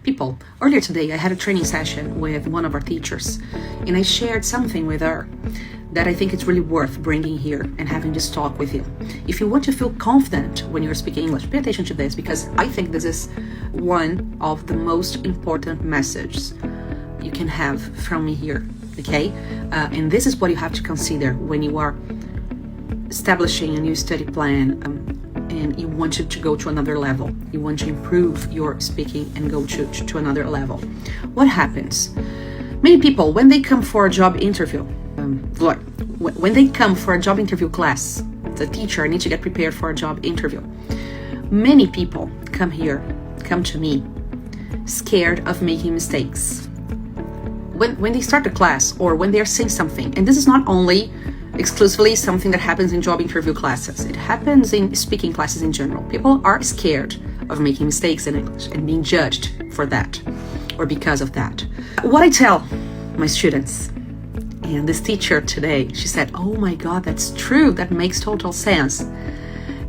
People, earlier today I had a training session with one of our teachers, and I shared something with her that I think it's really worth bringing here and having this talk with you. If you want to feel confident when you're speaking English, pay attention to this, because I think this is one of the most important messages you can have from me here, okay? And this is what you have to consider when you are establishing a new study plan and you want to go to another level. You want to improve your speaking and go to another level. What happens? Many people, when they come for a job interview, when they come for a job interview class, the teacher needs to get prepared for a job interview. Many people come to me, scared of making mistakes. When they start the class or when they're saying something, and this is not only exclusively something that happens in job interview classes, it happens in speaking classes in general. People are scared of making mistakes in English and being judged for that or because of that. What I tell my students, and this teacher today, she said, oh my God, that's true, that makes total sense,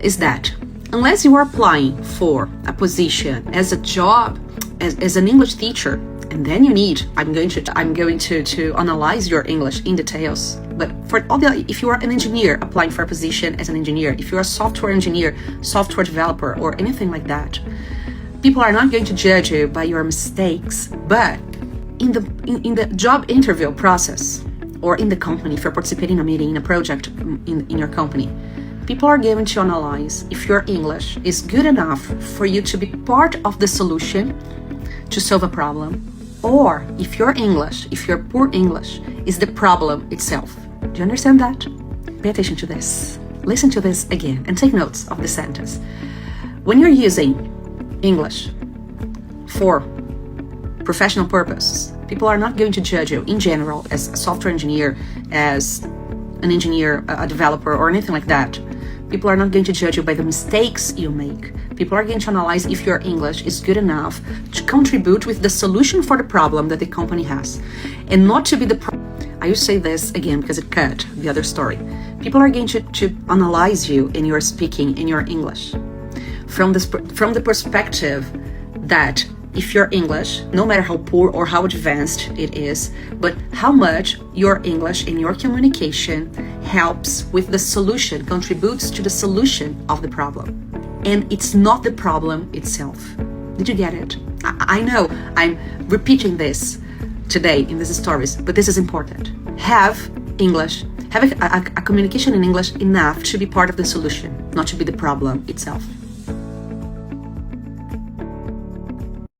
is that unless you are applying for a position as a job, as an English teacher, and then I'm going to analyze your English in details. But for all if you are an engineer applying for a position as an engineer, if you're a software engineer, software developer, or anything like that, people are not going to judge you by your mistakes. But in the job interview process, or in the company, if you're participating in a meeting, in a project in your company, people are going to analyze if your English is good enough for you to be part of the solution to solve a problem, or if your poor English is the problem itself. Do you understand that? Pay attention to this. Listen to this again and take notes of the sentence. When you're using English for professional purposes, people are not going to judge you in general as a software engineer, as an engineer, a developer, or anything like that. People are not going to judge you by the mistakes you make. People are going to analyze if your English is good enough to contribute with the solution for the problem that the company has, and not to be the problem. I will say this again because it cut the other story. People are going to analyze you in your speaking, in your English, from the perspective that if your English, no matter how poor or how advanced it is, but how much your English in your communication helps with the solution, contributes to the solution of the problem. And it's not the problem itself. Did you get it? I know I'm repeating this today in these stories, but this is important. Have a communication in English enough to be part of the solution, not to be the problem itself.